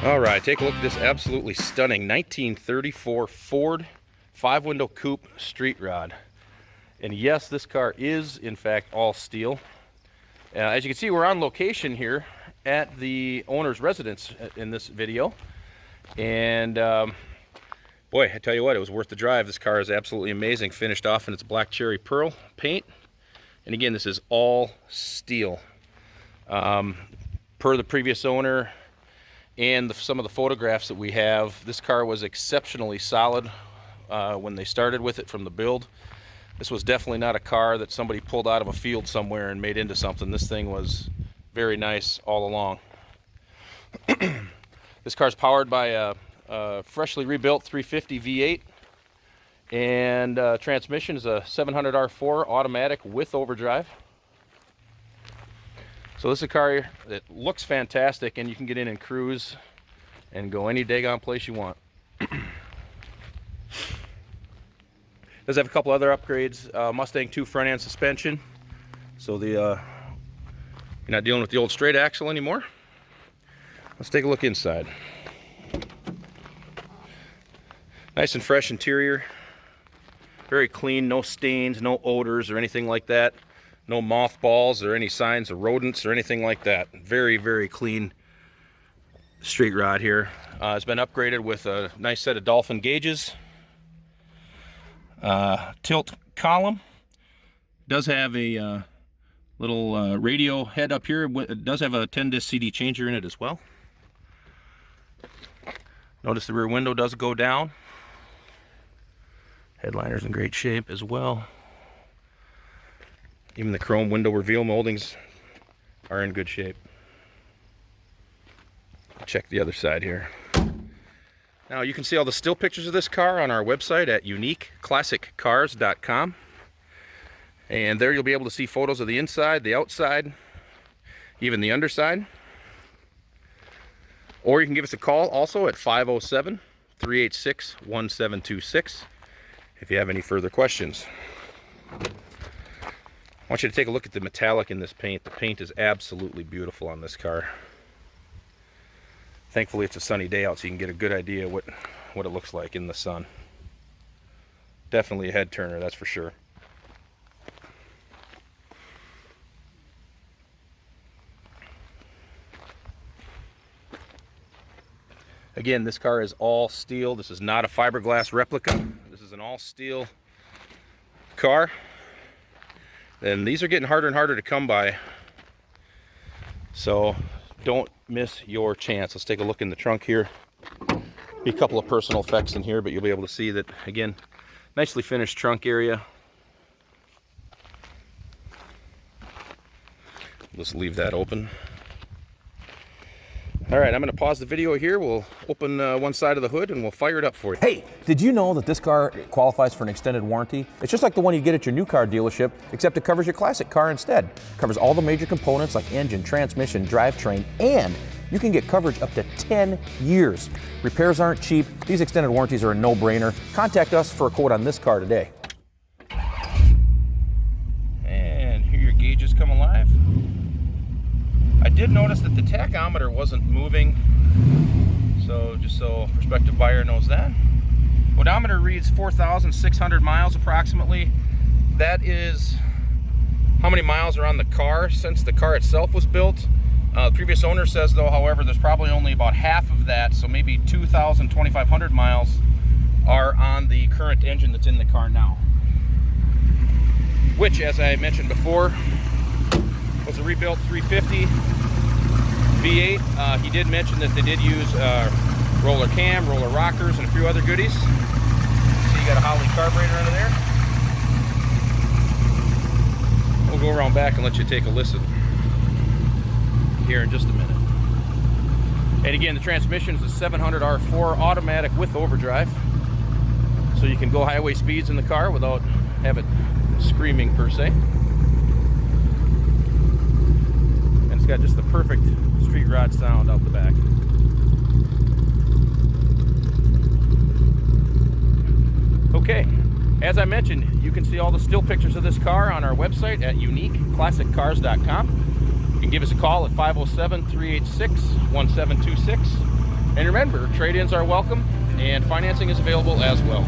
All right, take a look at this absolutely stunning 1934 Ford 5-window coupe street rod. And yes, this car is in fact all steel. As you can see, we're on location here at the owner's residence in this video. And boy, I tell you what, it was worth the drive. This car is absolutely amazing. Finished off in its black cherry pearl paint. And again, this is all steel. Per the previous owner and some of the photographs that we have, this car was exceptionally solid when they started with it from the build. This was definitely not a car that somebody pulled out of a field somewhere and made into something. This thing was very nice all along. This car is powered by a freshly rebuilt 350 V8, and transmission is a 700R4 automatic with overdrive. So this is a car that looks fantastic, and you can get in and cruise and go any daggone place you want. Does have a couple other upgrades. Mustang 2 front end suspension, so you're not dealing with the old straight axle anymore. Let's take a look inside. Nice and fresh interior, very clean, no stains, no odors or anything like that. No mothballs or any signs of rodents or anything like that. Very, very clean street rod here. It's been upgraded with a nice set of dolphin gauges. Tilt column. Does have a little radio head up here. It does have a 10-disc CD changer in it as well. Notice the rear window does go down. Headliner's in great shape as well. Even the chrome window reveal moldings are in good shape. Check the other side here. Now you can see all the still pictures of this car on our website at uniqueclassiccars.com. And there you'll be able to see photos of the inside, the outside, even the underside. Or you can give us a call also at 507-386-1726 if you have any further questions. I want you to take a look at the metallic in this paint. The paint is absolutely beautiful on this car. Thankfully it's a sunny day out, so you can get a good idea what it looks like in the sun. Definitely a head turner, that's for sure. Again, this car is all steel. This is not a fiberglass replica. This is an all steel car. And these are getting harder and harder to come by, so don't miss your chance. Let's take a look in the trunk here. Be a couple of personal effects in here, but you'll be able to see that, again, nicely finished trunk area. Let's leave that open. All right, I'm going to pause the video here. We'll open one side of the hood and we'll fire it up for you. Hey, did you know that this car qualifies for an extended warranty? It's just like the one you get at your new car dealership, except it covers your classic car instead. It covers all the major components like engine, transmission, drivetrain, and you can get coverage up to 10 years. Repairs aren't cheap. These extended warranties are a no-brainer. Contact us for a quote on this car today. And here your gauges come alive. I did notice that the tachometer wasn't moving, so just so a prospective buyer knows that. Odometer reads 4,600 miles approximately. That is how many miles are on the car since the car itself was built. The previous owner says, though, however, there's probably only about half of that, so maybe 2,500 miles are on the current engine that's in the car now. Which, as I mentioned before, was a rebuilt 350 V8. He did mention that they did use roller cam, roller rockers, and a few other goodies. So you got a Holly carburetor under there. We'll go around back and let you take a listen here in just a minute. And again, the transmission is a 700R4 automatic with overdrive, so you can go highway speeds in the car without have it screaming per se. Got just the perfect street rod sound out the back. Okay, as I mentioned, you can see all the still pictures of this car on our website at uniqueclassiccars.com. You can give us a call at 507-386-1726 And remember, trade-ins are welcome and financing is available as well.